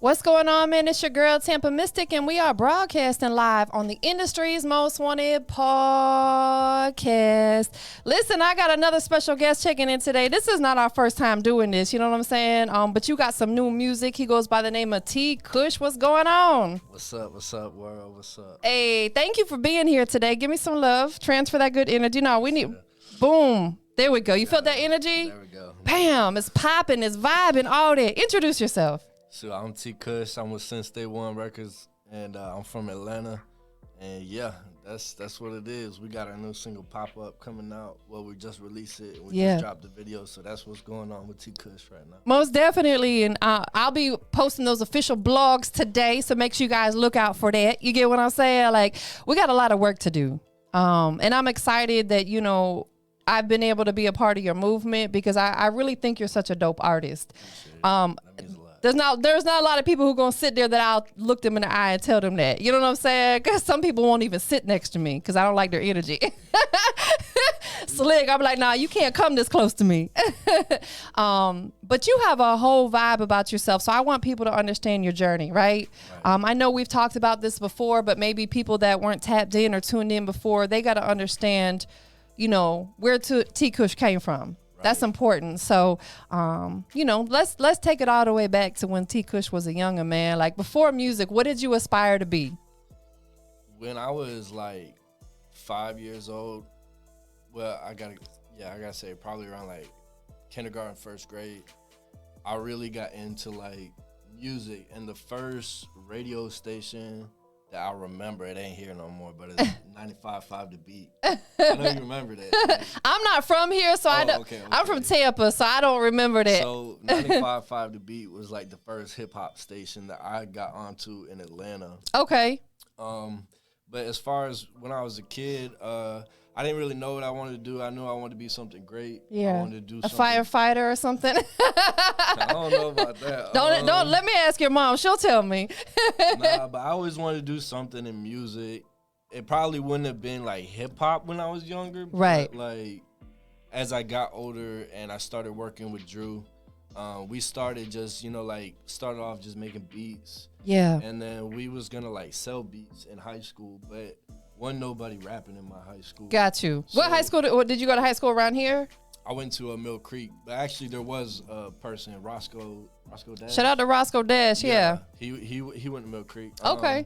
What's going on, man? It's your girl, TampaMystic, and we are broadcasting live on the industry's most wanted podcast. Listen, I got another special guest checking in today. This is not our first time doing this, you know what I'm saying? But you got some new music. He goes by the name of T-Cush. What's going on? What's up? What's up, world? What's up? Hey, thank you for being here today. Give me some love. Transfer that good energy. No, we need, boom. There we go. You felt that energy? There we go. Bam. It's popping. It's vibing. All that. Introduce yourself. So I'm T-Cush. I'm with Since Day One Records, and I'm from Atlanta. And yeah, that's what it is. We got our new single Pop Up coming out. Well, we just released it. We just dropped the video, so that's what's going on with T-Cush right now. Most definitely, and I'll be posting those official blogs today, so make sure you guys look out for that. You get what I'm saying? Like, we got a lot of work to do, and I'm excited that, you know, I've been able to be a part of your movement because I really think you're such a dope artist. That means a lot. There's not a lot of people who gonna sit there that I'll look them in the eye and tell them that. You know what I'm saying? Because some people won't even sit next to me because I don't like their energy. Slick, I'm like, nah, you can't come this close to me. But you have a whole vibe about yourself, so I want people to understand your journey, right? I know we've talked about this before, but maybe people that weren't tapped in or tuned in before, they got to understand, you know, where T-Cush came from. Right. That's important. So, you know, let's take it all the way back to when T-Cush was a younger man. Like, before music, what did you aspire to be? When I was like 5 years old, well, I gotta say probably around like kindergarten, first grade, I really got into like music. And the first radio station that I remember, it ain't here no more, but it's 95.5 The Beat. I know you remember that. I'm not from here, so I don't. Okay. I'm from Tampa, so I don't remember that. So 95.5 The Beat was like the first hip hop station that I got onto in Atlanta. Okay. But as far as when I was a kid, I didn't really know what I wanted to do. I knew I wanted to be something great. Yeah. I wanted to do a firefighter or something. I don't know about that. Don't let me ask your mom. She'll tell me. Nah, but I always wanted to do something in music. It probably wouldn't have been like hip hop when I was younger. Right. But like as I got older and I started working with Drew, we started just, you know, like started off just making beats. Yeah. And then we was gonna like sell beats in high school, but wasn't nobody rapping in my high school. Got you. So, what high school did you go to high school around here? I went to Mill Creek, but actually there was a person, Roscoe Dash. Shout out to Roscoe Dash, yeah. He went to Mill Creek. Okay.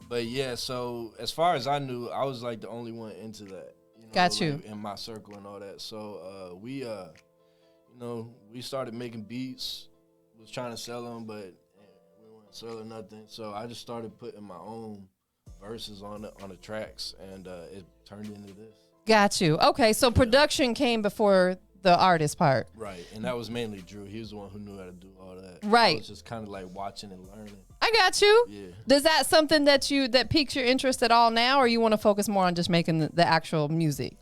But yeah, so as far as I knew, I was like the only one into that. You know, got you. Like, in my circle and all that. So we started making beats, was trying to sell them, but we weren't selling nothing. So I just started putting my own verses on the tracks, and it turned into this. Got you. Okay, so production came before the artist part. Right, and that was mainly Drew. He was the one who knew how to do all that. Right. I was just kind of like watching and learning. I got you. Yeah. Is that something that piques your interest at all now, or you want to focus more on just making the actual music?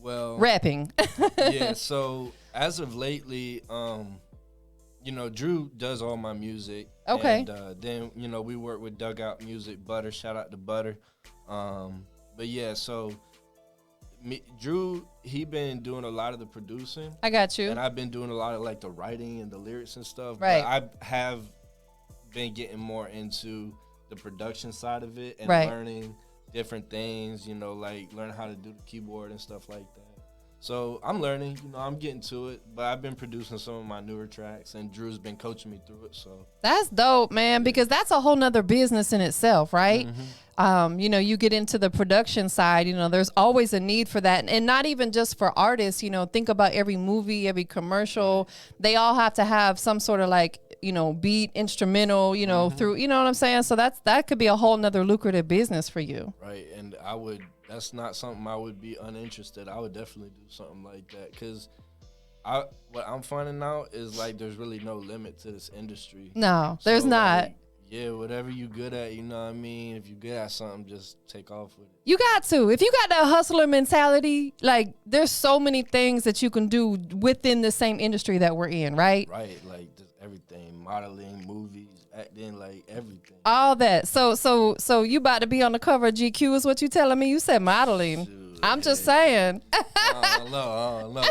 Well, rapping. Yeah, so as of lately, you know, Drew does all my music. Okay. And then, you know, we work with Dugout Music, Butter. Shout out to Butter. But yeah, so Drew, he been doing a lot of the producing. I got you. And I've been doing a lot of like the writing and the lyrics and stuff. Right. But I have been getting more into the production side of it and learning different things, you know, like learning how to do the keyboard and stuff like that. So I'm learning, you know, I'm getting to it, but I've been producing some of my newer tracks, and Drew's been coaching me through it. So that's dope, man, because that's a whole nother business in itself, right? Mm-hmm. You know, you get into the production side, you know, there's always a need for that. And not even just for artists, you know, think about every movie, every commercial, they all have to have some sort of like, you know, beat, instrumental, you know, through, you know what I'm saying? So that could be a whole nother lucrative business for you. Right, and that's not something I would be uninterested. I would definitely do something like that, because what I'm finding out is like there's really no limit to this industry. No, there's not. Like, yeah, whatever you good at, you know what I mean? If you good at something, just take off with it. You got to. If you got that hustler mentality, like there's so many things that you can do within the same industry that we're in, right? Right, like just everything, modeling, movies, acting, like everything. All that. So you about to be on the cover of GQ is what you telling me? You said modeling. Dude, I'm just saying. I don't know.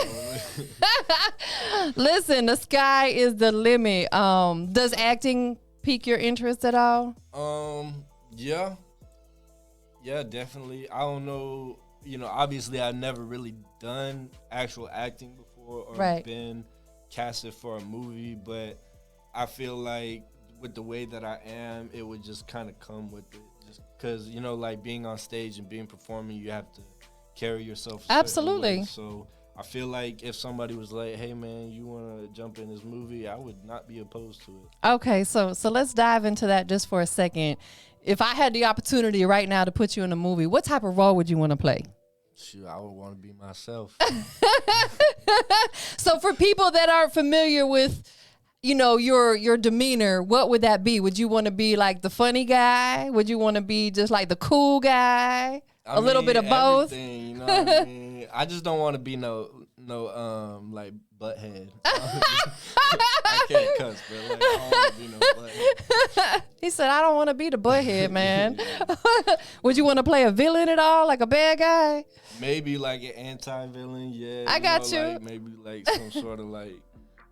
Listen, the sky is the limit. Does acting pique your interest at all? Yeah. Yeah, definitely. I don't know. Obviously, I've never really done actual acting before or Right. been casted for a movie, but I feel like with the way that I am, it would just kind of come with it. Just because, like being on stage and being performing, you have to carry yourself a certain Absolutely. way. So I feel like if somebody was like, hey, man, you want to jump in this movie, I would not be opposed to it. Okay, so let's dive into that just for a second. If I had the opportunity right now to put you in a movie, what type of role would you want to play? Shoot, I would want to be myself. So for people that aren't familiar with, your demeanor, what would that be? Would you want to be like the funny guy? Would you want to be just like the cool guy? A little bit of both? Everything, you know what I mean? I just don't want to be no like butthead. I can't cuss, but like, I don't want to be no butthead. He said, I don't want to be the butthead, man. Would you want to play a villain at all, like a bad guy? Maybe like an anti-villain, yeah. I got you. Like maybe like some sort of like,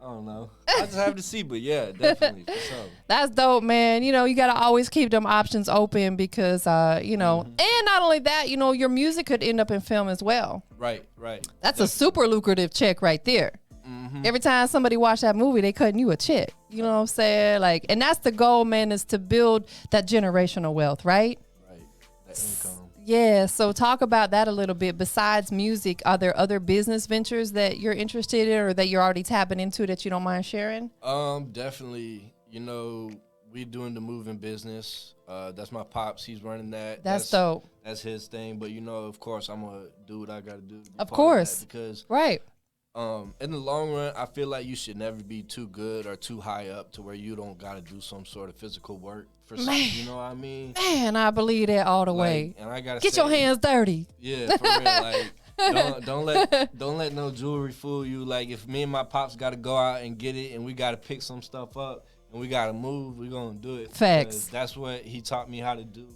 I don't know. I just have to see, but yeah, definitely for sure. That's dope, man. You got to always keep them options open because, and not only that, your music could end up in film as well. Right. That's definitely. a super lucrative check right there. Mm-hmm. Every time somebody watch that movie, they cutting you a check. You know what I'm saying? Like, and that's the goal, man, is to build that generational wealth, right? Right. That income. Yeah. So talk about that a little bit. Besides music, are there other business ventures that you're interested in or that you're already tapping into that you don't mind sharing? Definitely. We doing the moving business. That's my pops. He's running that. That's dope. That's his thing. But of course, I'm gonna do what I gotta do. To be Of part course. that because Right. in the long run, I feel like you should never be too good or too high up to where you don't gotta do some sort of physical work for something. You know what I mean? Man, I believe that all the way. And I gotta Get say, your hands dirty. Yeah, for real. Like, don't let no jewelry fool you. Like, if me and my pops gotta go out and get it, and we gotta pick some stuff up, and we gotta move, we gonna do it. Facts. That's what he taught me how to do,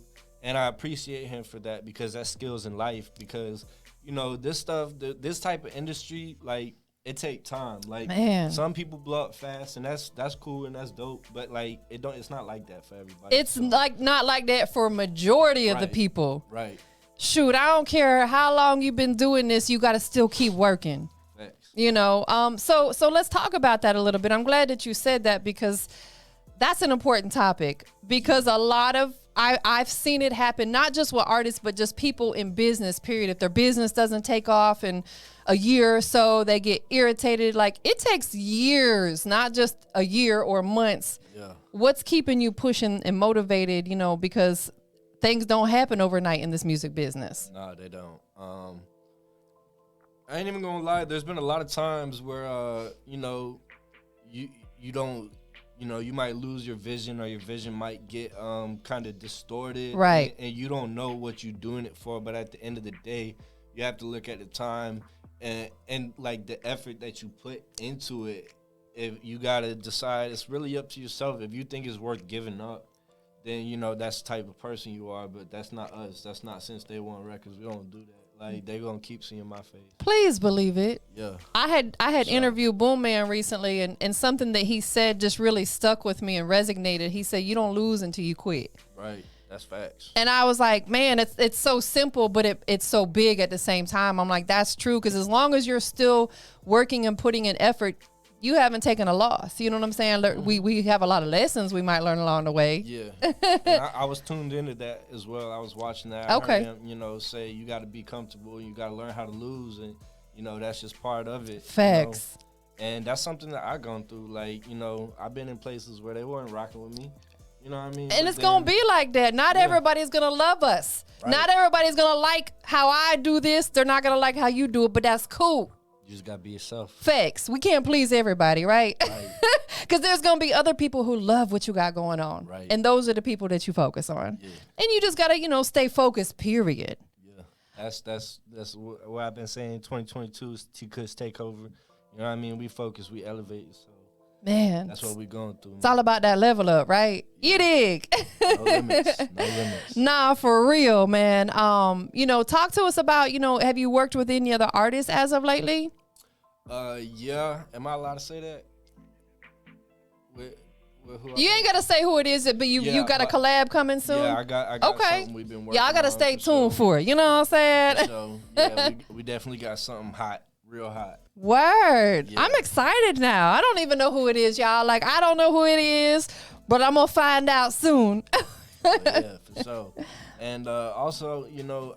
and I appreciate him for that because that's skills in life. Because this stuff, this type of industry, like, it take time. Like, Man. Some people blow up fast, and that's cool and that's dope. But like, it's not like that for everybody. It's like not like that for a majority of the people. Right. Shoot, I don't care how long you've been doing this, you got to still keep working. Thanks. So let's talk about that a little bit. I'm glad that you said that because that's an important topic because a lot of I've seen it happen, not just with artists, but just people in business, period. If their business doesn't take off in a year or so, they get irritated. Like, it takes years, not just a year or months. Yeah. What's keeping you pushing and motivated, because things don't happen overnight in this music business. No, they don't. I ain't even gonna lie. There's been a lot of times where, you don't, you might lose your vision or your vision might get kind of distorted. Right. And you don't know what you're doing it for. But at the end of the day, you have to look at the time and like the effort that you put into it. If you gotta decide, it's really up to yourself. If you think it's worth giving up, then that's the type of person you are. But that's not us. That's not Since Day One Records. We don't do that. Like, they gonna keep seeing my face. Please believe it. Yeah. I had interviewed Boom Man recently, and something that he said just really stuck with me and resonated. He said, "You don't lose until you quit." Right. That's facts. And I was like, man, it's so simple, but it's so big at the same time. I'm like, that's true, because as long as you're still working and putting in effort, you haven't taken a loss. You know what I'm saying? We have a lot of lessons we might learn along the way. Yeah. And I was tuned into that as well. I was watching that. I Okay. heard him, say you got to be comfortable. You got to learn how to lose. And, that's just part of it. Facts. And that's something that I've gone through. Like, I've been in places where they weren't rocking with me. You know what I mean? And But it's going to then- be like that. Not everybody's going to love us. Right. Not everybody's going to like how I do this. They're not going to like how you do it, but that's cool. You just got to be yourself. Facts. We can't please everybody, right? Right. Because there's going to be other people who love what you got going on. Right. And those are the people that you focus on. Yeah. And you just got to, stay focused, period. Yeah. That's what I've been saying. 2022 is T-Cush takeover. You know what I mean? We focus, we elevate. So Man, That's what we going through. It's all about that level up, right? You dig? No limits. No limits. Nah, for real, man. Talk to us about, have you worked with any other artists as of lately? Yeah. Am I allowed to say that? With who you ain't gotta say who it is, but you got a collab coming soon. Yeah, I got okay. Something we've been working. Yeah, I gotta stay tuned for it. You know what I'm saying? So yeah, we definitely got something hot, real hot. Word. Yeah. I'm excited now. I don't even know who it is, y'all. Like, I don't know who it is, but I'm gonna find out soon. Yeah, for sure. And also,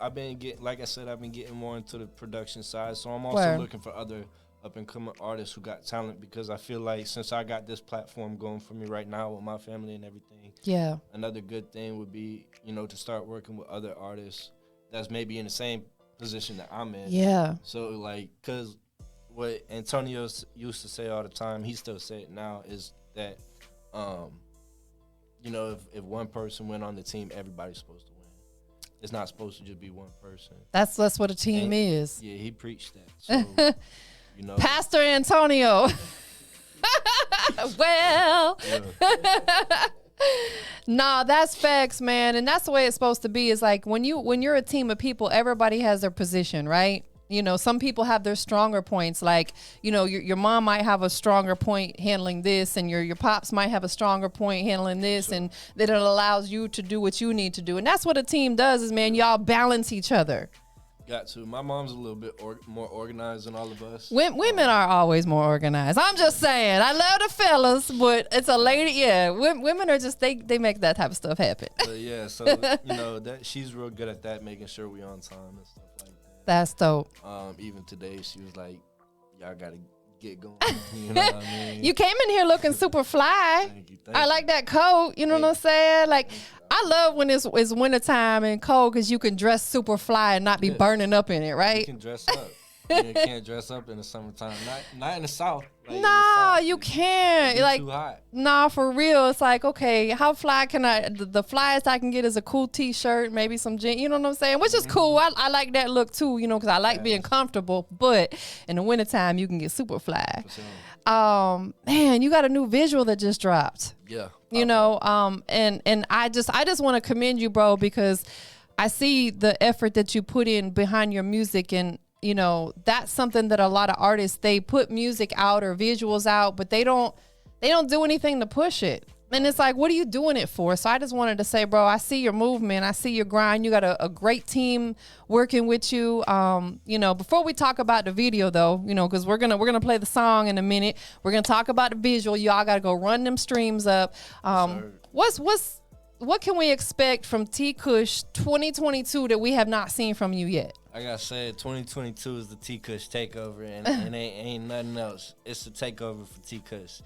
I've been getting more into the production side. So I'm also looking for other up-and-coming artists who got talent, because I feel like since I got this platform going for me right now with my family and everything, yeah, another good thing would be, to start working with other artists that's maybe in the same position that I'm in. Yeah. So, like, because what Antonio used to say all the time, he still say it now, is that, if one person went on the team, everybody's supposed to win. It's not supposed to just be one person. That's what a team is. Yeah, he preached that. So, Pastor Antonio. Well. Nah, that's facts, man. And that's the way it's supposed to be. Is like when you're a team of people, everybody has their position, right? Some people have their stronger points. Like, your mom might have a stronger point handling this, and your pops might have a stronger point handling this, sure. And that it allows you to do what you need to do. And that's what a team does is, man, y'all balance each other. Got to. My mom's a little bit more organized than all of us. Women are always more organized. I'm just saying. I love the fellas, but it's a lady. Yeah, women are just, they make that type of stuff happen. Yeah, so, that she's real good at that, making sure we on time and stuff like that. That's dope. Even today, she was like, y'all got to get going. You know what I mean? You came in here looking super fly. Thank you. I like that coat. You know what I'm saying? Like, I love when it's wintertime and cold, because you can dress super fly and not be burning up in it, right? You can dress up. You can't dress up in the summertime. Not in the South. Like, no, you can't. Like, too hot. Nah, for real. It's like, okay, how fly can I? The flyest I can get is a cool T-shirt, maybe some jeans. You know what I'm saying? Which is cool. I like that look too. Because I like being comfortable. But in the wintertime, you can get super fly. For sure. Man, you got a new visual that just dropped. Yeah. And I just want to commend you, bro, because I see the effort that you put in behind your music, and that's something that a lot of artists, they put music out or visuals out, but they don't do anything to push it. And it's like, what are you doing it for? So I just wanted to say, bro, I see your movement. I see your grind. You got a great team working with you. Before we talk about the video though, because we're going to play the song in a minute. We're going to talk about the visual. Y'all got to go run them streams up. What can we expect from T-Cush 2022 that we have not seen from you yet? Like I said, 2022 is the T-Cush takeover, and ain't nothing else. It's the takeover for T-Cush.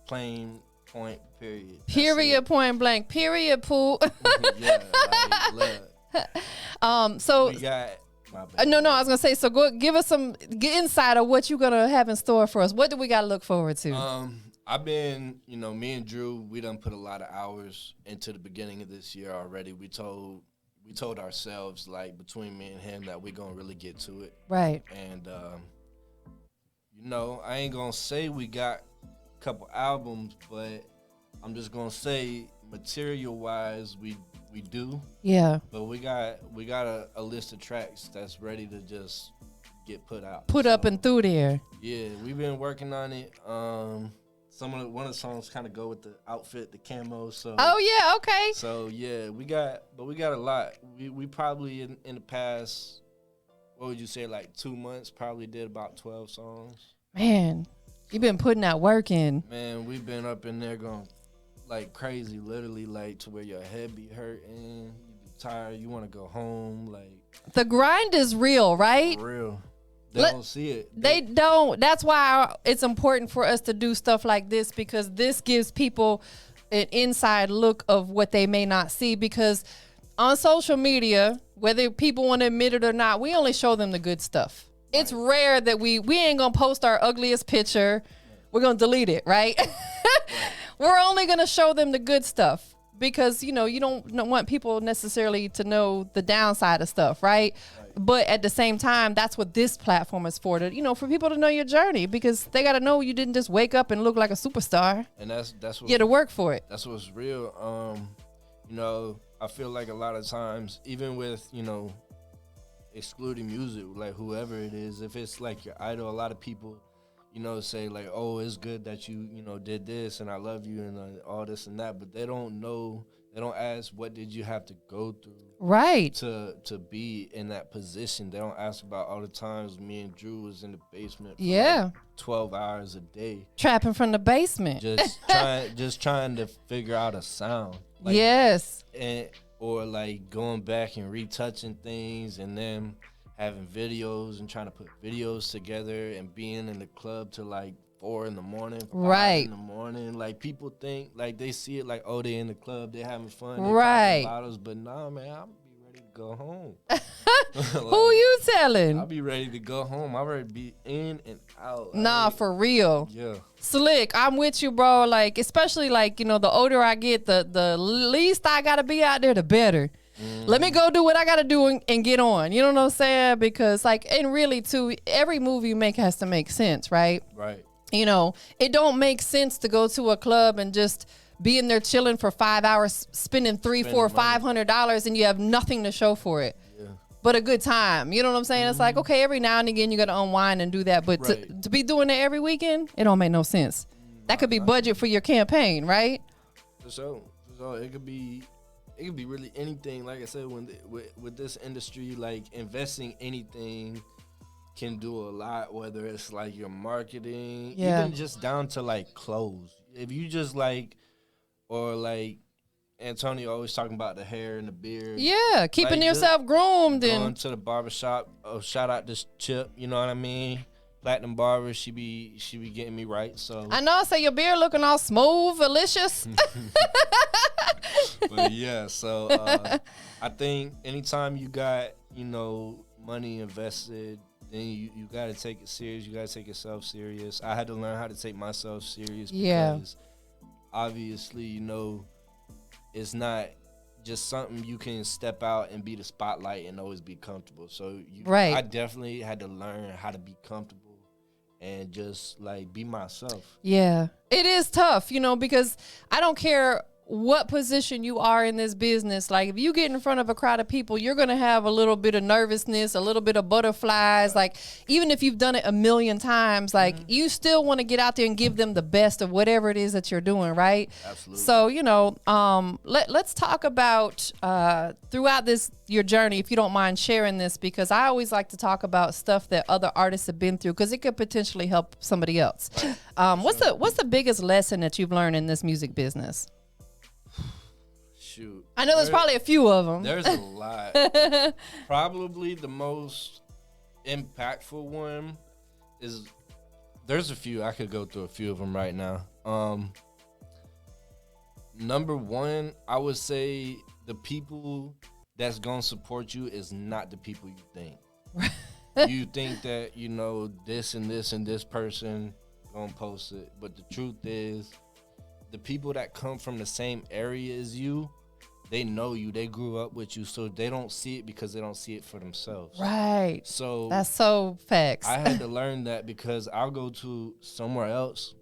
Plain point, period. Period, point blank. Period, pool. Yeah, look. So we got. No, I was gonna say. So go give us some insight of what you're gonna have in store for us. What do we got to look forward to? I've been, me and Drew, we done put a lot of hours into the beginning of this year already. We told ourselves, like, between me and him, that we're gonna really get to it. Right. And I ain't gonna say we got a couple albums, but I'm just gonna say material wise we do. Yeah. But we got a list of tracks that's ready to just get put out. Put up and through there. Yeah, we've been working on it. One of the songs kind of go with the outfit, the camo. So. Oh yeah, okay. So yeah, we got a lot. We probably in the past, what would you say, like 2 months, probably did about 12 songs. Man, you've been putting that work in. Man, we've been up in there going like crazy, literally, like to where your head be hurting, you be tired, you want to go home. Like, the grind is real, right? For real. They don't see it. They don't. That's why it's important for us to do stuff like this, because this gives people an inside look of what they may not see. Because on social media, whether people want to admit it or not, we only show them the good stuff. Right. It's rare that we ain't gonna post our ugliest picture. We're gonna delete it, right? Right. We're only gonna show them the good stuff, because you don't want people necessarily to know the downside of stuff, right? But at the same time, that's what this platform is for, to, you know, for people to know your journey, because they got to know you didn't just wake up and look like a superstar. And that's what you had to work for it. That's what's real. You know, I feel like a lot of times, even with, you know, excluding music, like whoever it is, if it's like your idol, a lot of people, you know, say like, oh, it's good that you know, did this and I love you and all this and that, but they don't know, they don't ask what did you have to go through, right, to be in that position. They don't ask about all the times me and Drew was in the basement for like 12 hours a day, trapping from the basement, just trying to figure out a sound. Like, yes. Or like going back and retouching things, and then having videos and trying to put videos together, and being in the club till like 4 in the morning, 5 in the morning. Like, people think, like, they see it like, oh, they in the club, they having fun, they popping bottles, but nah, man, I'll be ready to go home. Like, who you telling? I'll be ready to go home. I'll ready to be in and out. Nah, for real. Yeah. Slick, I'm with you, bro. Like, especially like, you know, the older I get, the least I gotta be out there, the better. Let me go do what I gotta do and get on. You know what I'm saying? Because like, and really too, every move you make has to make sense, right? Right. You know, it don't make sense to go to a club and just be in there chilling for 5 hours, spending $300, $400, $500, and you have nothing to show for it. Yeah. But a good time. You know what I'm saying? It's like, okay, every now and again you got to unwind and do that. But to be doing it every weekend, it don't make no sense. That could be budget for your campaign, right? For sure. It could be really anything. Like I said, with this industry, like, investing anything can do a lot, whether it's like your marketing, even just down to like clothes. If you just like, or like Antonio always talking about the hair and the beard. Yeah, keeping like yourself groomed going and going to the barbershop. Oh, shout out this Chip, you know what I mean? Platinum barber, she be getting me right. So I know, so your beard looking all smooth, delicious. But yeah, so I think anytime you got, you know, money invested, then you got to take it serious. You got to take yourself serious. I had to learn how to take myself serious because obviously, you know, it's not just something you can step out and be the spotlight and always be comfortable. So I definitely had to learn how to be comfortable and just like be myself. Yeah, it is tough, you know, because I don't care what position you are in this business. Like, if you get in front of a crowd of people, you're going to have a little bit of nervousness, a little bit of butterflies. Like, even if you've done it a million times, like, you still want to get out there and give them the best of whatever it is that you're doing, right? Absolutely. So, you know, let's talk about throughout your journey, if you don't mind sharing this, because I always like to talk about stuff that other artists have been through, because it could potentially help somebody else. What's the biggest lesson that you've learned in this music business? Shoot. I know there's probably a few of them. There's a lot. Probably the most impactful one is, there's a few. I could go through a few of them right now. Number one, I would say the people that's going to support you is not the people you think. You think that, you know, this and this and this person going to post it. But the truth is, the people that come from the same area as you, they know you, they grew up with you, so they don't see it because they don't see it for themselves. Right. So that's so facts. I had to learn that, because I'll go to somewhere else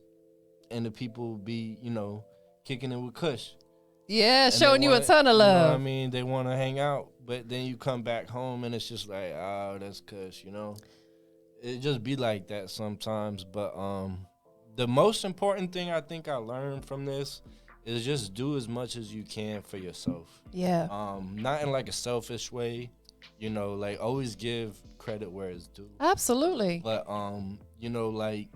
and the people be, you know, kicking it with Kush. Yeah, showing you a ton of love. You know what I mean? They want to hang out, but then you come back home and it's just like, oh, that's Kush, you know? It just be like that sometimes. But the most important thing I think I learned from this is just do as much as you can for yourself. Yeah. Not in like a selfish way, you know, like always give credit where it's due. Absolutely. But you know, like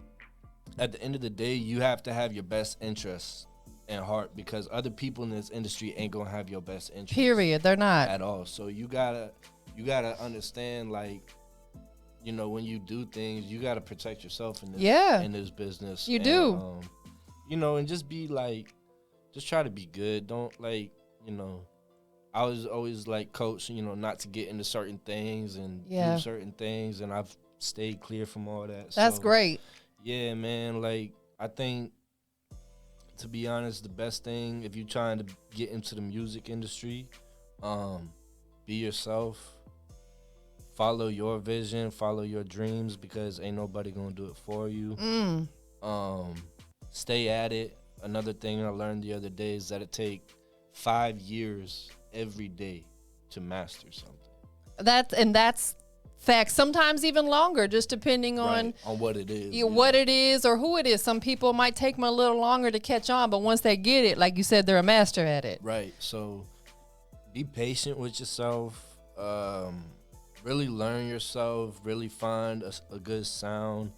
at the end of the day, you have to have your best interests in heart, because other people in this industry ain't gonna have your best interest. Period. They're not at all. So you gotta understand, like, you know, when you do things, you gotta protect yourself in this business. You do. You know, and just be like, just try to be good. Don't, like, you know, I was always like coach, you know, not to get into certain things and do certain things, and I've stayed clear from all that. That's great. Yeah, man. Like, I think, to be honest, the best thing, if you're trying to get into the music industry, be yourself, follow your vision, follow your dreams, because ain't nobody gonna do it for you. Stay at it. Another thing I learned the other day is that it take 5 years every day to master something. That's fact. Sometimes even longer, just depending on what it is, what it is or who it is. Some people might take them a little longer to catch on, but once they get it, like you said, they're a master at it. Right. So be patient with yourself. Really learn yourself. Really find a good sound.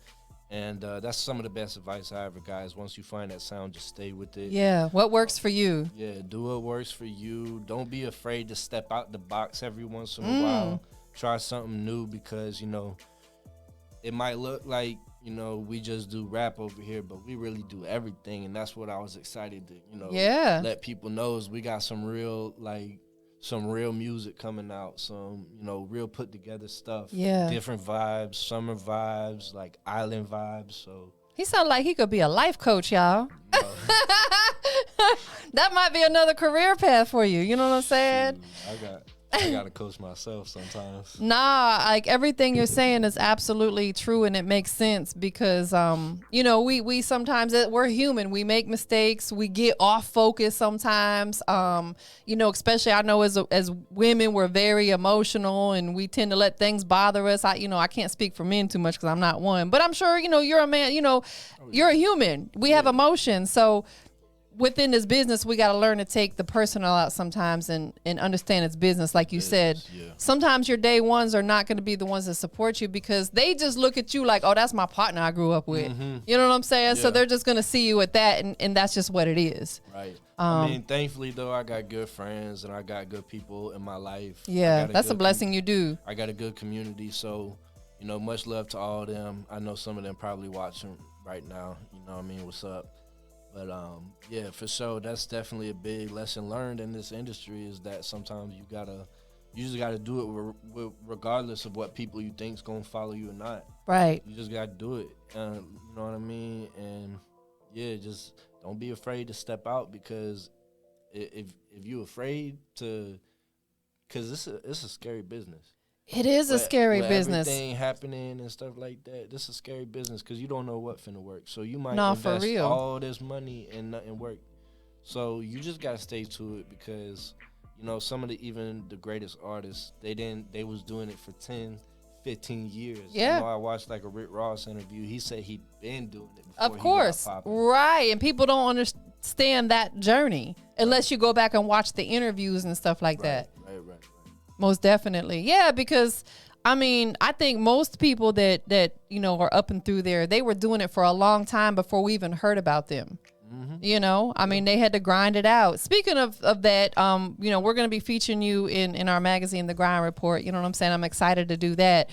And that's some of the best advice I ever got is once you find that sound, just stay with it. Yeah, what works for you. Yeah, do what works for you. Don't be afraid to step out the box every once in a while. Try something new because, it might look like, we just do rap over here, but we really do everything. And that's what I was excited to, let people know is we got some real music coming out, some, real put together stuff. Yeah. Different vibes, summer vibes, like island vibes. So he sounds like he could be a life coach, y'all. That might be another career path for you. You know what I'm saying? I gotta coach myself sometimes. Nah, like everything you're saying is absolutely true, and it makes sense because we sometimes, we're human. We make mistakes. We get off focus sometimes. Especially I know as women, we're very emotional and we tend to let things bother us. I can't speak for men too much because I'm not one, but I'm sure you're a man. You're a human. We have emotions, so. Within this business, we got to learn to take the personal out sometimes and understand it's business. Like you said, sometimes your day ones are not going to be the ones that support you because they just look at you like, oh, that's my partner I grew up with. You know what I'm saying? Yeah. So they're just going to see you at that, and that's just what it is. Right. Thankfully, though, I got good friends and I got good people in my life. Yeah, that's a blessing you do. I got a good community, so, much love to all of them. I know some of them probably watching right now. What's up? But, for sure, that's definitely a big lesson learned in this industry is that sometimes you just got to do it regardless of what people you think is going to follow you or not. Right. You just got to do it. You know what I mean? And, just don't be afraid to step out because if you're afraid to – because it's a scary business. It is a scary business. Everything happening and stuff like that. This is a scary business because you don't know what finna work. So you might invest all this money and nothing work. So you just gotta stay to it because some of even the greatest artists they was doing it for 10, 15 years. Yeah. I watched like a Rick Ross interview. He said he'd been doing it before. Of course, he got popping. Right? And people don't understand that journey unless you go back and watch the interviews and stuff like that. Right. Most definitely. Yeah, because I think most people that are up and through there, they were doing it for a long time before we even heard about them. They had to grind it out. Speaking of that, we're going to be featuring you in our magazine, The Grind Report. You know what I'm saying? I'm excited to do that.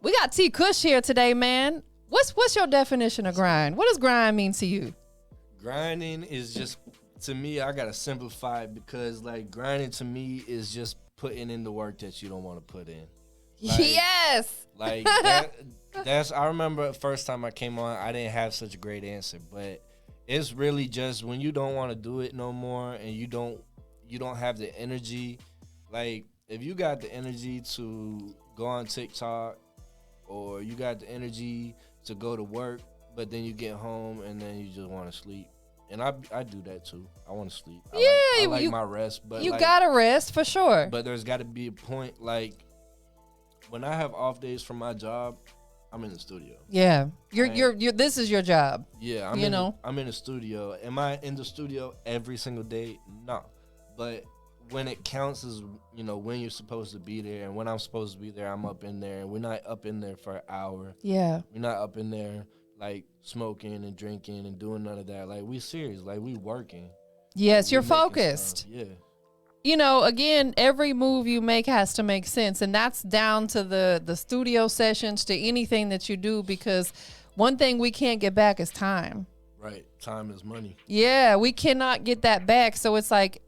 We got T-Cush here today, man. What's your definition of grind? What does grind mean to you? Grinding is just, to me, I got to simplify it because like grinding to me is just putting in the work that you don't want to put in. Yes. Like that's I remember the first time I came on, I didn't have such a great answer, but it's really just when you don't want to do it no more and you don't have the energy. Like if you got the energy to go on TikTok or you got the energy to go to work, but then you get home and then you just want to sleep. And I do that too. I want to sleep. I like my rest, but you gotta rest for sure. But there's got to be a point. Like when I have off days from my job, I'm in the studio. Yeah, you're. This is your job. Yeah, I'm in the studio. Am I in the studio every single day? No, but when it counts as when you're supposed to be there and when I'm supposed to be there, I'm up in there. And we're not up in there for an hour. Yeah, we're not up in there like smoking and drinking and doing none of that. Like we serious, like we working. Yes, you're focused. Yeah. Again, every move you make has to make sense, and that's down to the studio sessions, to anything that you do, because one thing we can't get back is time. Right. Time is money. Yeah, we cannot get that back. So it's like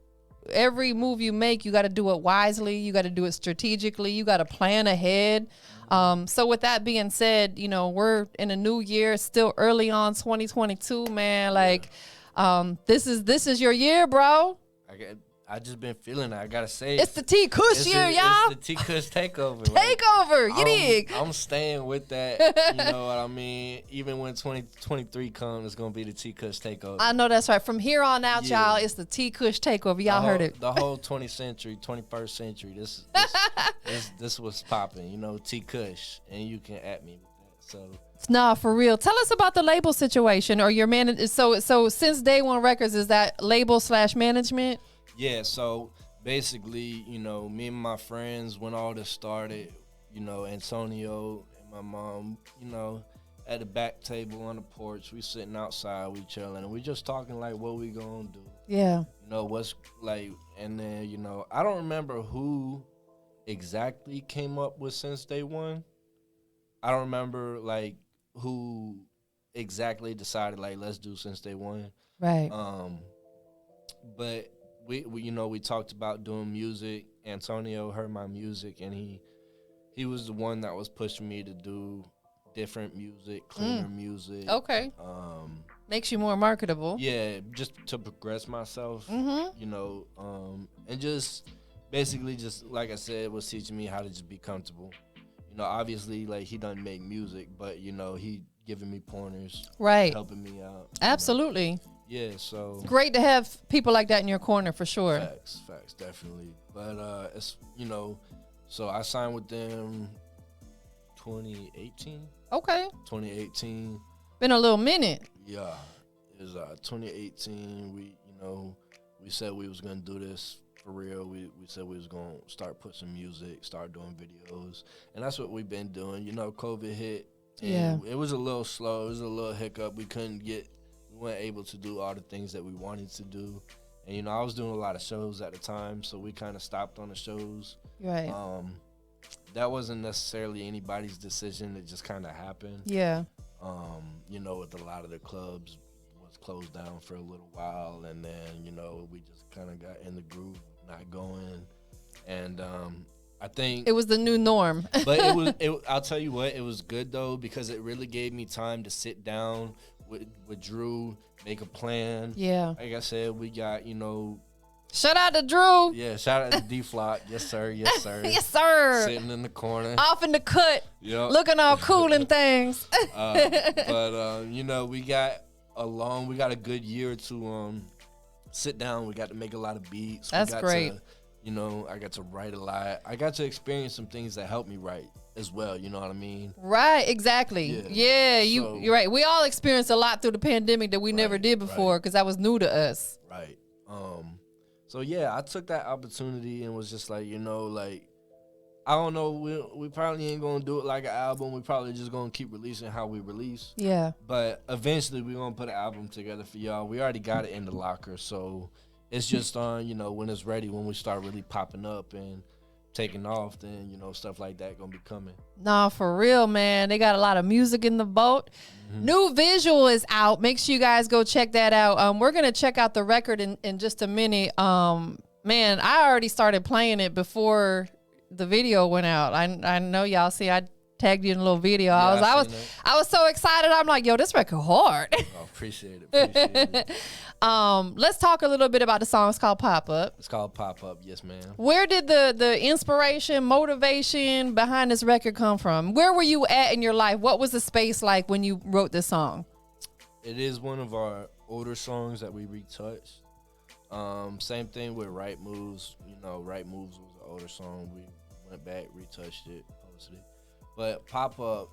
every move you make, you got to do it wisely. You got to do it strategically. You got to plan ahead. So with that being said, we're in a new year. It's still early on 2022, man. Like, this is your year, bro. I just been feeling it. I gotta say, It's the T-Cush year, y'all. It's the T-Cush takeover. Takeover, you dig? I'm staying with that. You know what I mean? Even when 2023 comes, it's gonna be the T-Cush takeover. I know that's right. From here on out, y'all, it's the T-Cush takeover. Y'all heard it. The whole 20th century, 21st century. This was popping. You know, T-Cush, and you can at me with that. So. Nah, for real. Tell us about the label situation or your man. So since Day One Records, is that label / management? Yeah, so basically, you know, me and my friends, when all this started, you know, Antonio and my mom, you know, at the back table on the porch, we sitting outside, we chilling, and we just talking like what we gonna do. Yeah. You know, what's like, and then, you know, I don't remember who exactly came up with Since Day One. I don't remember, like, who exactly decided, like, let's do Since Day One. Right. But we you know, we talked about doing music. Antonio heard my music, and he was the one that was pushing me to do different music, cleaner music. Okay. Makes you more marketable. Yeah, just to progress myself. Mm-hmm. You know, and just basically, just like I said, was teaching me how to just be comfortable. You know, obviously, like, he doesn't make music, but, you know, he giving me pointers, right, helping me out. Absolutely. You know? Yeah, so it's great to have people like that in your corner, for sure. Facts, definitely. But it's, you know, so I signed with them 2018. Okay. 2018. Been a little minute. Yeah, it was 2018. We said we was gonna do this for real. We said we was gonna start putting music, start doing videos, and that's what we've been doing. You know, COVID hit. And it was a little slow. It was a little hiccup. We weren't able to do all the things that we wanted to do. And, you know, I was doing a lot of shows at the time, so we kind of stopped on the shows. Right. That wasn't necessarily anybody's decision. It just kind of happened. Yeah. You know, with a lot of the clubs was closed down for a little while, and then, you know, we just kind of got in the groove, not going. And I think it was the new norm. But I'll tell you what, it was good though, because it really gave me time to sit down with Drew, make a plan. Yeah. Like I said, we got, you know. Shout out to Drew. Yeah, shout out to D-Flock. Yes, sir. Yes, sir. Yes, sir. Sitting in the corner. Off in the cut. Yep. Looking all cool and things. You know, we got a good year to sit down. We got to make a lot of beats. That's great. You know, I got to write a lot. I got to experience some things that helped me write as well. You know what I mean? Right. Exactly. Yeah. You're right. We all experienced a lot through the pandemic that we never did before, because that was new to us. Right. So yeah, I took that opportunity and was just like, you know, like, I don't know, we probably ain't gonna do it like an album. We probably just gonna keep releasing how we release. Yeah. But eventually we gonna put an album together for y'all. We already got it in the locker, so it's just on, you know, when it's ready, when we start really popping up and taking off, then, you know, stuff like that gonna be coming. Nah, for real, man. They got a lot of music in the boat. Mm-hmm. New visual is out. Make sure you guys go check that out. We're gonna check out the record in just a minute. Man, I already started playing it before the video went out. I know y'all see I tagged you in a little video. Yeah, I was so excited. I'm like, yo, this record hard. Oh, appreciate it. Let's talk a little bit about the song. It's called Pop Up. It's called Pop Up, yes, ma'am. Where did the inspiration, motivation behind this record come from? Where were you at in your life? What was the space like when you wrote this song? It is one of our older songs that we retouched. Same thing with Right Moves. You know, Right Moves was an older song. We went back, retouched it, posted it. But Pop Up,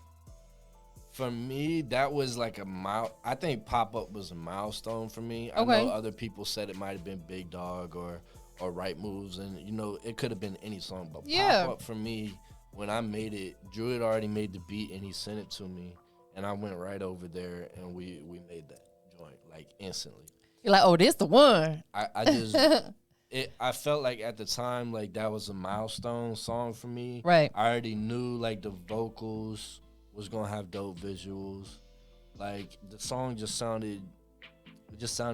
for me, that was like I think Pop Up was a milestone for me. Okay. I know other people said it might have been Big Dog or Right Moves, and, you know, it could have been any song. But Pop Up, for me, when I made it, Drew had already made the beat and he sent it to me, and I went right over there and we made that joint like instantly. You're like, oh, this the one. I just I felt like at the time, like, that was a milestone song for me. Right. I already knew, like, the vocals was gonna have dope visuals. Like, the song just sounded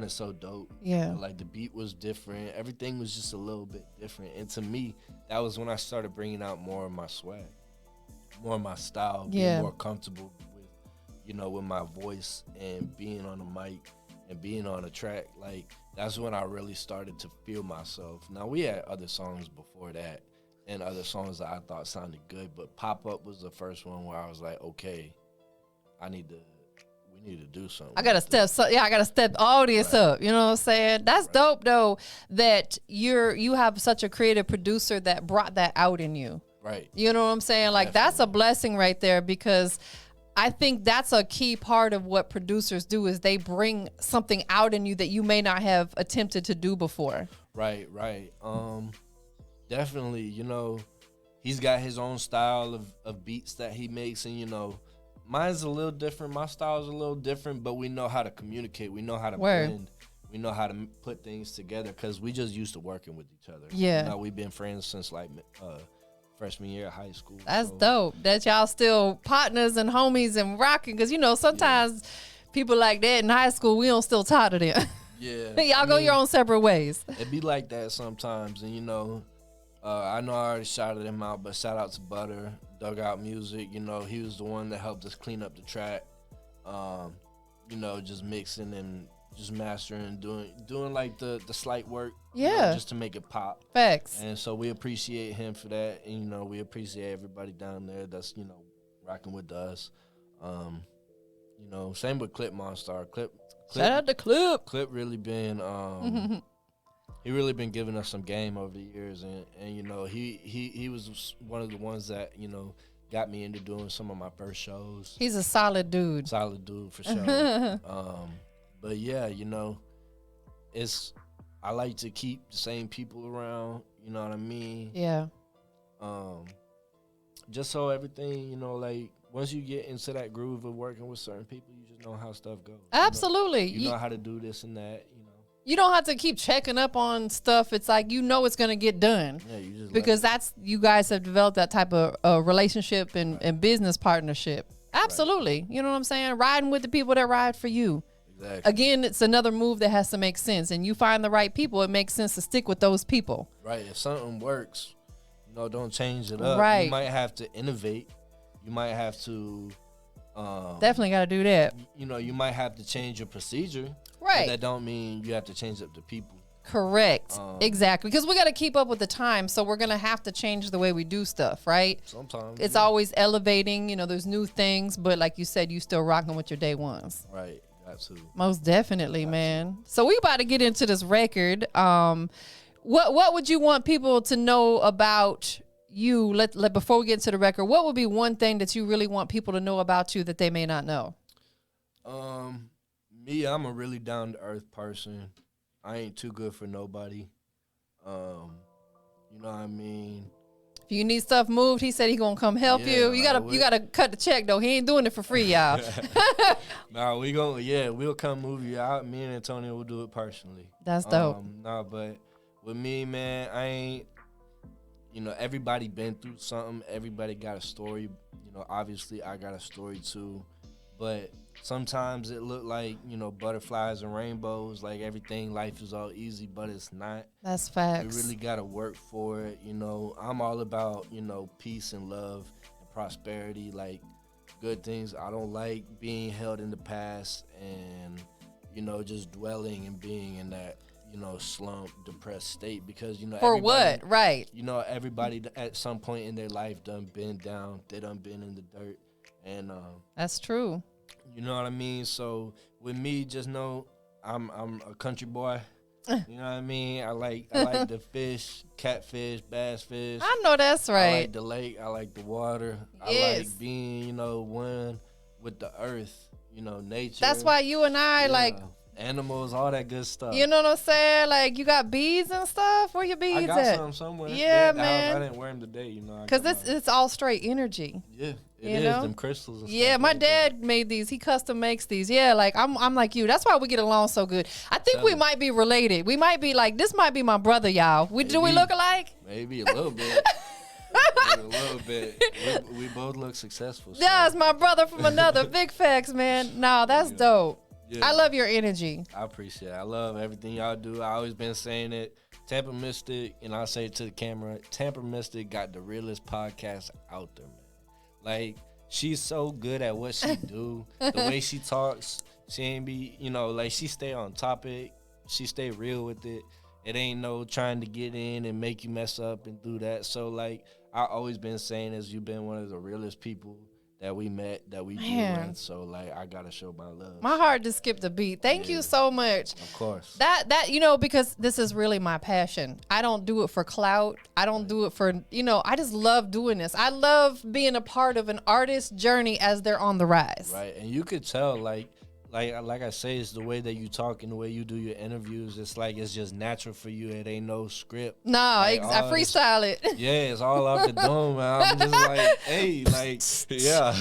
so dope. Yeah. Like, the beat was different. Everything was just a little bit different. And to me, that was when I started bringing out more of my swag, more of my style, being more comfortable with, you know, with my voice and being on the mic and being on a track, like that's when I really started to feel myself. Now we had other songs before that and other songs that I thought sounded good, but Pop Up was the first one where I was like, okay, we need to do something. I gotta step the audience up. You know what I'm saying? That's dope though, that you have such a creative producer that brought that out in you. Right. You know what I'm saying? Like that's a blessing right there, because I think that's a key part of what producers do, is they bring something out in you that you may not have attempted to do before. Right. Definitely, you know, he's got his own style of beats that he makes, and you know, mine's a little different. My style's a little different, but we know how to communicate. We know how to blend. We know how to put things together because we just used to working with each other. Yeah. You know, we've been friends since like freshman year of high school. That's dope that y'all still partners and homies and rocking, because you know sometimes people like that in high school, we don't still talk to them. Yeah. Y'all go your own separate ways. It be like that sometimes, and you know, I know I already shouted him out, but shout out to Butter, Dugout Music. You know, he was the one that helped us clean up the track. You know, just mixing and just mastering, doing like the slight work. Yeah. You know, just to make it pop. Facts. And so we appreciate him for that. And, you know, we appreciate everybody down there that's, you know, rocking with us. You know, same with Clip Monster. Clip Shout out to Clip. Clip really been he really been giving us some game over the years, and you know, he was one of the ones that, you know, got me into doing some of my first shows. He's a solid dude. Solid dude for sure. But yeah, you know, I like to keep the same people around, you know what I mean? Yeah. Just so everything, you know, like once you get into that groove of working with certain people, you just know how stuff goes. Absolutely. You know how to do this and that, you know. You don't have to keep checking up on stuff. It's like, you know, it's going to get done. Yeah, you just because you guys have developed that type of relationship and business partnership. Absolutely. Right. You know what I'm saying? Riding with the people that ride for you. Exactly. Again, it's another move that has to make sense. And you find the right people, it makes sense to stick with those people. Right. If something works, you know, don't change it up. Right. You might have to innovate. You might have to definitely got to do that. You know, you might have to change your procedure. Right. But that don't mean you have to change up the people. Correct. Exactly. Because we got to keep up with the time. So we're going to have to change the way we do stuff, right? Sometimes. It's always elevating. You know, there's new things. But like you said, you still rocking with your day ones. Right. Absolutely. Most definitely, man. So we about to get into this record. What would you want people to know about you? Before we get into the record, what would be one thing that you really want people to know about you that they may not know? Me, I'm a really down to earth person. I ain't too good for nobody. You know what I mean? If you need stuff moved, he said he gonna come help you. You gotta cut the check though. He ain't doing it for free, y'all. Nah, we'll come move you out. Me and Antonio will do it personally. That's dope. But with me, man, I ain't. You know, everybody been through something. Everybody got a story. You know, obviously I got a story too. But sometimes it look like, you know, butterflies and rainbows, like everything, life is all easy, but it's not. That's facts. We really got to work for it. You know, I'm all about, you know, peace and love and prosperity, like good things. I don't like being held in the past and, you know, just dwelling and being in that, you know, slump, depressed state because, you know, for what? Right. You know, everybody at some point in their life done been down. They done been in the dirt. And that's true. You know what I mean? So with me, just know I'm a country boy. You know what I mean? I like the fish, catfish, bass fish. I know that's right. I like the lake. I like the water. Yes. I like being, you know, one with the earth. You know, nature. That's why you and I like animals, all that good stuff. You know what I'm saying? Like, you got beads and stuff? Where your beads at? I got some somewhere. Yeah, man. I didn't wear them today, you know. Because it's all straight energy. Yeah, it is. Them crystals and stuff. Yeah, my dad made these. He custom makes these. Yeah, like, I'm like you. That's why we get along so good. I think we might be related. We might be like, this might be my brother, y'all. Do we look alike? Maybe a little bit. A little bit. We both look successful. So. Yeah, it's my brother from another. Big facts, man. No, that's dope. Yeah. I love your energy. I appreciate it. I love everything y'all do. I always been saying it. TampaMystic, and I say it to the camera, TampaMystic got the realest podcast out there, man. Like, she's so good at what she do. The way she talks, She ain't be, like she stay on topic. She stay real with it. It ain't no trying to get in and make you mess up and do that. So like I always been saying is you've been one of the realest people that we met, that we deal with. So like I gotta show my love. My heart just skipped a beat. Thank you so much. Of course. That because this is really my passion. I don't do it for clout. I don't do it for I just love doing this. I love being a part of an artist's journey as they're on the rise. Right. And you could tell like I say, it's the way that you talk and the way you do your interviews. It's like it's just natural for you. It ain't no script. No, like, I freestyle it. Yeah, it's all off the dome, man. I'm just like, hey, like, yeah.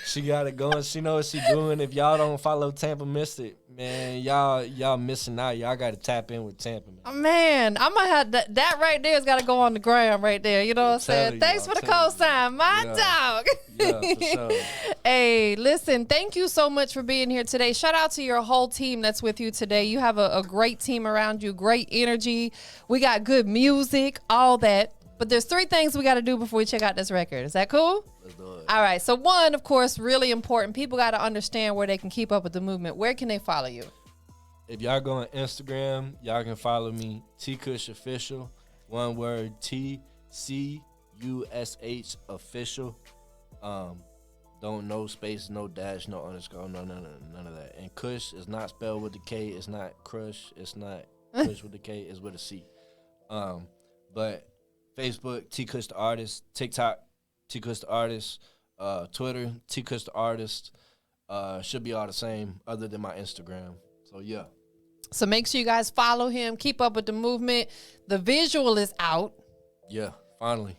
She got it going. She know what she doing. If y'all don't follow TampaMystic, man, y'all missing out. Y'all got to tap in with Tampa, man. Oh, man, I'm gonna have that right there has got to go on the ground right there. You know what I'm saying? Thanks for the cosign, my dog. Yeah, for sure. Hey, listen, thank you so much for being here today. Shout out to your whole team that's with you today. You have a great team around you, great energy. We got good music, all that. But there's 3 things we got to do before we check out this record. Is that cool? Let's do it. All right. So one, of course, really important. People got to understand where they can keep up with the movement. Where can they follow you? If y'all go on Instagram, y'all can follow me, T-Cush Official. One word, TCUSH Official. Don't no space, no dash, no underscore, none of that. And Kush is not spelled with a K. It's not Crush. It's not Kush with a K. It's with a C. But Facebook, T-Cush the Artist. TikTok, T-Cush the Artist. Twitter, T-Cush the Artist. Should be all the same other than my Instagram. So, yeah. So make sure you guys follow him. Keep up with the movement. The visual is out. Yeah, finally.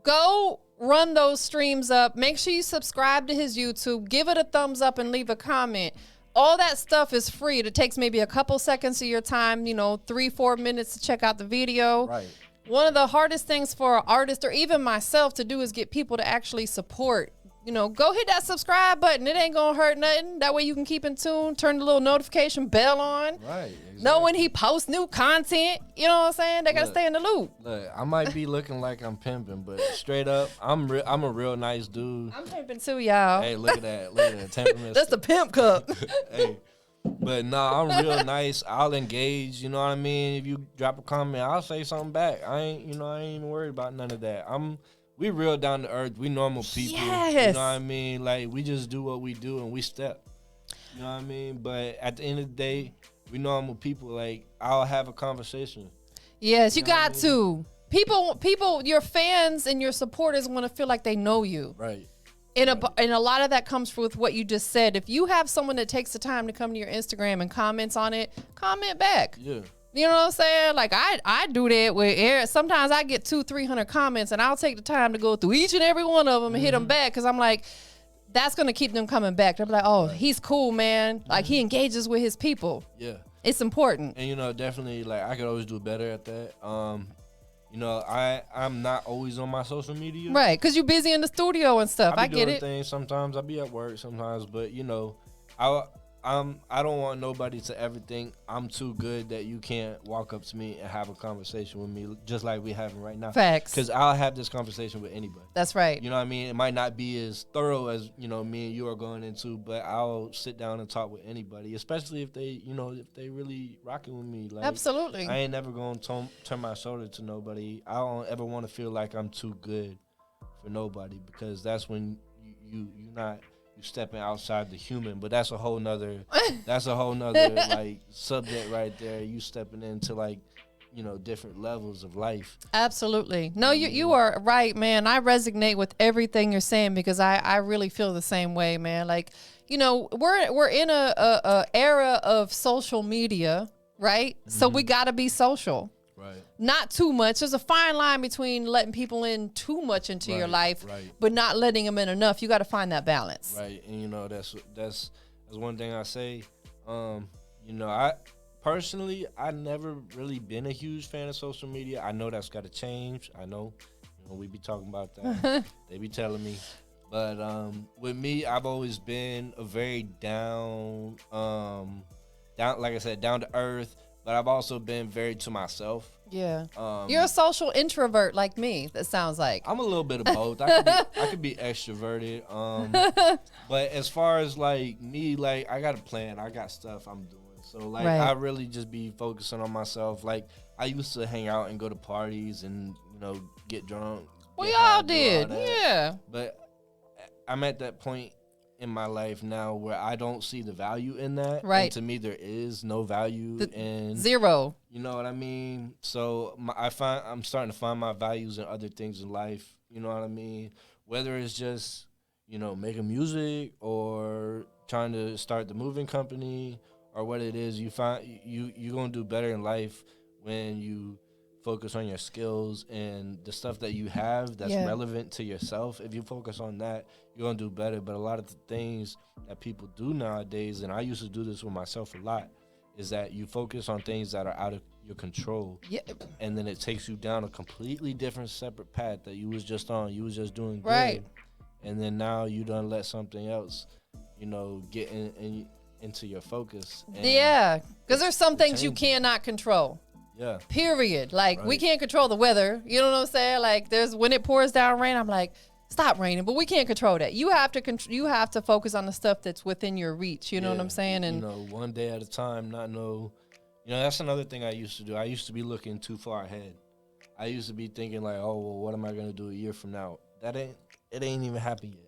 Go run those streams up. Make sure you subscribe to his YouTube. Give it a thumbs up and leave a comment. All that stuff is free. It takes maybe a couple seconds of your time, 3-4 minutes to check out the video. Right. One of the hardest things for an artist or even myself to do is get people to actually support. Go hit that subscribe button. It ain't gonna hurt nothing. That way you can keep in tune. Turn the little notification bell on. Right. Exactly. Know when he posts new content. You know what I'm saying? They gotta stay in the loop. Look, I might be looking like I'm pimping, but straight up, I'm a real nice dude. I'm pimping too, y'all. Hey, look at that. TampaMystic. That's the pimp cup. Hey. But I'm real nice. I'll engage, you know what I mean? If you drop a comment, I'll say something back. I ain't even worried about none of that. We real down to earth. We normal people. Yes. You know what I mean? Like, we just do what we do and we step. You know what I mean? But at the end of the day, we normal people. Like, I'll have a conversation. Yes, you got to. People, your fans and your supporters want to feel like they know you. Right. And a lot of that comes with what you just said. If you have someone that takes the time to come to your Instagram and comments on it, comment back. Yeah. You know what I'm saying? Like I do that with sometimes I get 200-300 comments and I'll take the time to go through each and every one of them and hit them back because I'm like, that's gonna keep them coming back. They'll be like, oh, he's cool, man. Like he engages with his people. Yeah. It's important. And definitely like I could always do better at that. I'm not always on my social media. Right, because you're busy in the studio and stuff. I get it. Things sometimes I be at work sometimes, but I don't want nobody to ever think I'm too good that you can't walk up to me and have a conversation with me just like we having right now. Facts. Because I'll have this conversation with anybody. That's right. You know what I mean? It might not be as thorough as, me and you are going into, but I'll sit down and talk with anybody, especially if they, if they really rocking with me. Like, absolutely. I ain't never going to turn my shoulder to nobody. I don't ever want to feel like I'm too good for nobody because that's when you're not stepping outside the human, but that's a whole nother like subject right there. You stepping into like different levels of life. Absolutely. No, you are right, man. I resonate with everything you're saying because I really feel the same way, man. Like we're in a era of social media, right? So we gotta be social. Right. Not too much. There's a fine line between letting people in too much into your life, but not letting them in enough. You got to find that balance. Right. And that's one thing I say. I personally, I never really been a huge fan of social media. I know that's got to change. I know, we be talking about that. They be telling me, but with me, I've always been a very down, like I said, down to earth. but I've also been very to myself. Yeah. You're a social introvert like me, that sounds like. I'm a little bit of both. I could be extroverted. But as far as like me, like I got a plan. I got stuff I'm doing. So like Right. I really just be focusing on myself. Like I used to hang out and go to parties and, get drunk. We get all high, do did. that. Yeah. But I'm at that point in my life now where I don't see the value in that. Right. And to me, there is no value in zero. You know what I mean? So I'm starting to find my values in other things in life. You know what I mean? Whether it's just making music or trying to start the moving company or what it is, you find you're gonna do better in life when you focus on your skills and the stuff that you have that's relevant to yourself. If you focus on that, you're gonna do better. But a lot of the things that people do nowadays, and I used to do this with myself a lot, is that you focus on things that are out of your control, and then it takes you down a completely different separate path that you was just on. You was just doing good, and then now you done let something else, get into your focus. Yeah, because there's some things you cannot control. Yeah. Period. Like we can't control the weather. You know what I'm saying? Like when it pours down rain, I'm like, stop raining. But we can't control that. You have to focus on the stuff that's within your reach. You know what I'm saying? And one day at a time. That's another thing I used to do. I used to be looking too far ahead. I used to be thinking like, oh well, what am I gonna do a year from now? It ain't even happened yet.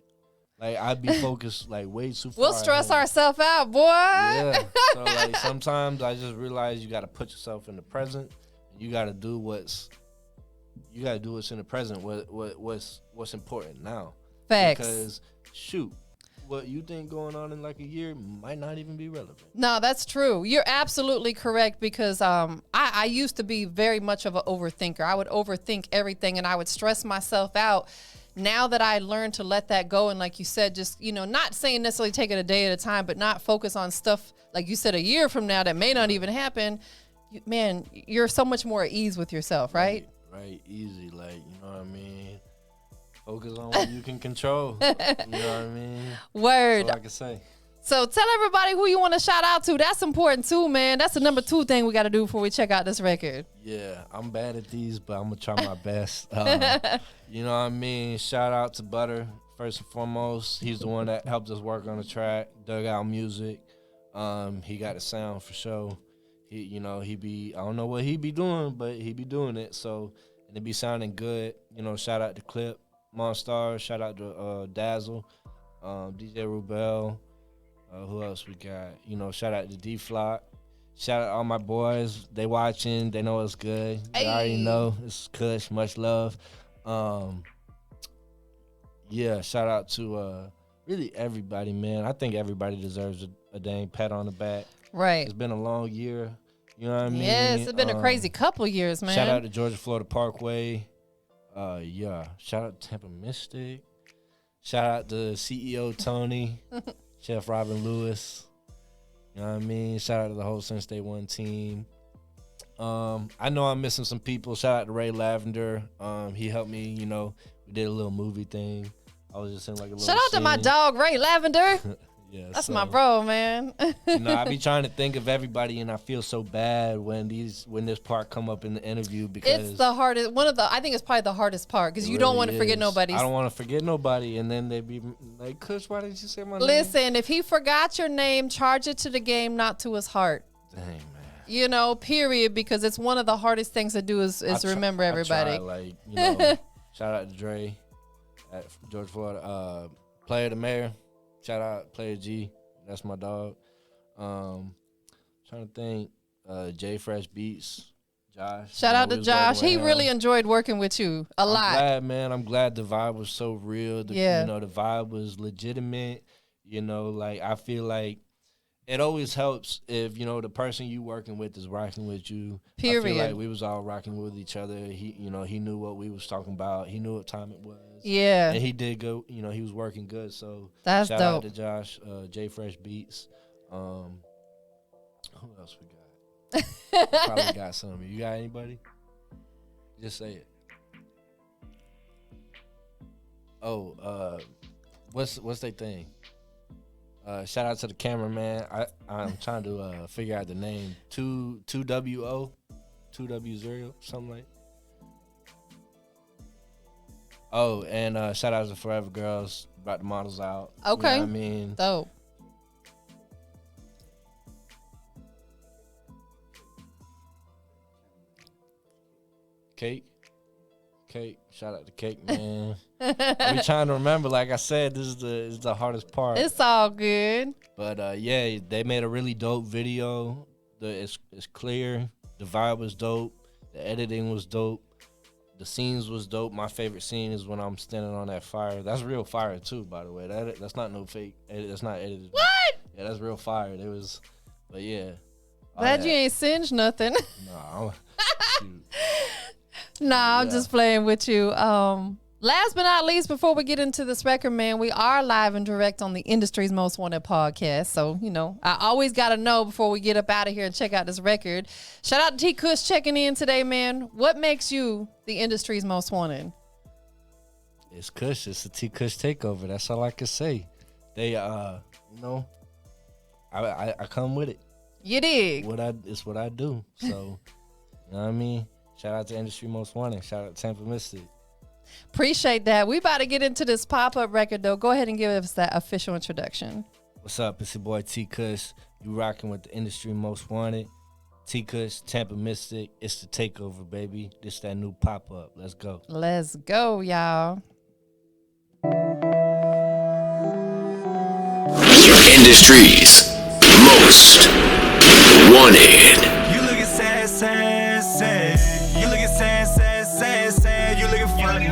Like I'd be focused like way too far. We'll stress ourselves out, boy. Yeah. So like sometimes I just realize you got to put yourself in the present, and you got to do what's in the present. What's important now? Facts. Because shoot, what you think going on in like a year might not even be relevant. No, that's true. You're absolutely correct because I used to be very much of an overthinker. I would overthink everything and I would stress myself out. Now that I learned to let that go and like you said, just, not saying necessarily take it a day at a time, but not focus on stuff, like you said, a year from now that may not even happen, man, you're so much more at ease with yourself, right? Right. Easy. Like, you know what I mean? Focus on what you can control. You know what I mean? Word. That's all I can say. So tell everybody who you want to shout out to. That's important too, man. That's the number 2 thing we got to do before we check out this record. Yeah, I'm bad at these, but I'm going to try my best. You know what I mean? Shout out to Butter, first and foremost. He's the one that helped us work on the track, dug out music. He got the sound for sure. I don't know what he be doing, but he be doing it. So, and it be sounding good. Shout out to Clip, Monstar, shout out to Dazzle, DJ Rubel. Who else we got? Shout out to D-Flock. Shout out to all my boys. They watching. They know it's good. They already know it's Kush. Much love. Shout out to really everybody, man. I think everybody deserves a dang pat on the back. Right. It's been a long year. You know what I mean? Yes, it's been a crazy couple years, man. Shout out to Georgia Florida Parkway. Shout out to TampaMystic. Shout out to CEO Tony. Chef Robin Lewis, you know what I mean? Shout out to the whole Since Day One team. I know I'm missing some people. Shout out to Ray Lavender. He helped me, we did a little movie thing. I was just in like a little Shout out to my dog, Ray Lavender. Yeah, that's my bro, man. I be trying to think of everybody, and I feel so bad when this part come up in the interview because it's the hardest. I think it's probably the hardest part because you really don't want to forget nobody. I don't want to forget nobody, and then they be like, "Kush, why didn't you say my name?" Listen, if he forgot your name, charge it to the game, not to his heart. Dang, man. Period, because it's one of the hardest things to do is remember everybody. Shout out to Dre at Georgia Florida. Player the Mayor. Shout out Player G. That's my dog. Trying to think. J Fresh Beats. Josh. Shout out to Josh. He really enjoyed working with you a lot. I'm glad, man. I'm glad the vibe was so real. The vibe was legitimate. I feel like it always helps if, the person you working with is rocking with you. Period. I feel like we was all rocking with each other. He knew what we was talking about. He knew what time it was. Yeah. And he did go, he was working good. So that's shout dope. out to Josh, J Fresh Beats. Who else we got? Probably got some. You got anybody? Just say it. Oh, what's their thing? Shout out to the cameraman. I'm trying to figure out the name. 2WO, 2W0, something like. Oh, and shout out to Forever Girls. Brought the models out. Okay. You know what I mean? Dope. Cake. Shout out to Cake, man. I be trying to remember. Like I said, this is the hardest part. It's all good. But yeah, they made a really dope video. It's clear. The vibe was dope. The editing was dope. The scenes was dope. My favorite scene is when I'm standing on that fire. That's real fire too, by the way. That's not no fake. That's not edited. What? Yeah, that's real fire. It was, but yeah. Glad you ain't singed nothing. No. Shoot. Nah, I'm just playing with you. Last but not least, before we get into this record, man, we are live and direct on the industry's most wanted podcast. So, you know, I always got to know before we get up out of here and check out this record. Shout out to T-Cush checking in today, man. What makes you the industry's most wanted? It's Kush. It's a T-Cush takeover. That's all I can say. They, you know, I come with it. You dig? It's what I do. So, you know what I mean? Shout out to Industry Most Wanted. Shout out to TampaMystic. Appreciate that. We about to get into this pop-up record, though. Go ahead and give us that official introduction. What's up? It's your boy T-Cush. You rocking with the Industry Most Wanted. T-Cush, TampaMystic. It's the takeover, baby. This that new pop-up. Let's go. Let's go, y'all. Industry's Most Wanted. You looking sad, sad, sad. You looking sad, sad, sad, sad. You looking funny.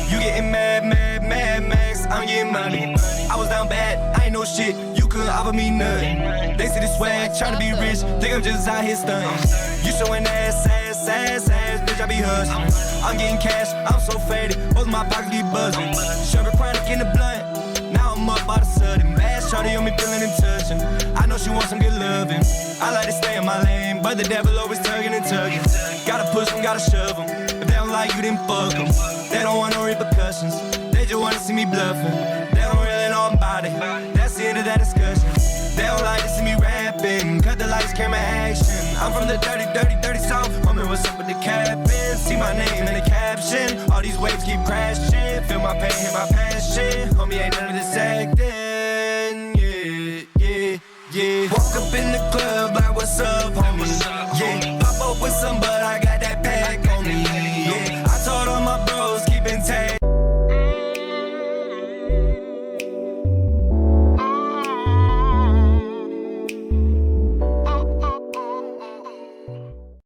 You getting mad, mad, mad, max. I'm getting money. I was down bad, I ain't no shit. You couldn't offer me nothing. They see the swag, tryna be rich. Think I'm just out here stunting. You showing ass, sad, sad, sad. Bitch, I be hustling. I'm getting cash, I'm so faded. Both my pockets be buzzing. Sherman chronic in the blunt. Now I'm up all of a sudden. Bad shawty on me feeling and touching. I know she wants some good loving. I like to stay in my lane, but the devil always tugging and tugging. Gotta push them, gotta shove them. If they don't like you, then fuck them. They don't want no repercussions. They just wanna see me bluffing. They don't really know about it. That's the end of that discussion. They don't like to see me rapping. Cut the lights, camera, action. I'm from the dirty, dirty, dirty south. Homie, what's up with the cabin? See my name in the caption. All these waves keep crashing. Feel my pain, hear my passion. Homie, ain't none of this acting. Yeah. Walk up in the club like, what's up, homie? Yeah, pop up with somebody.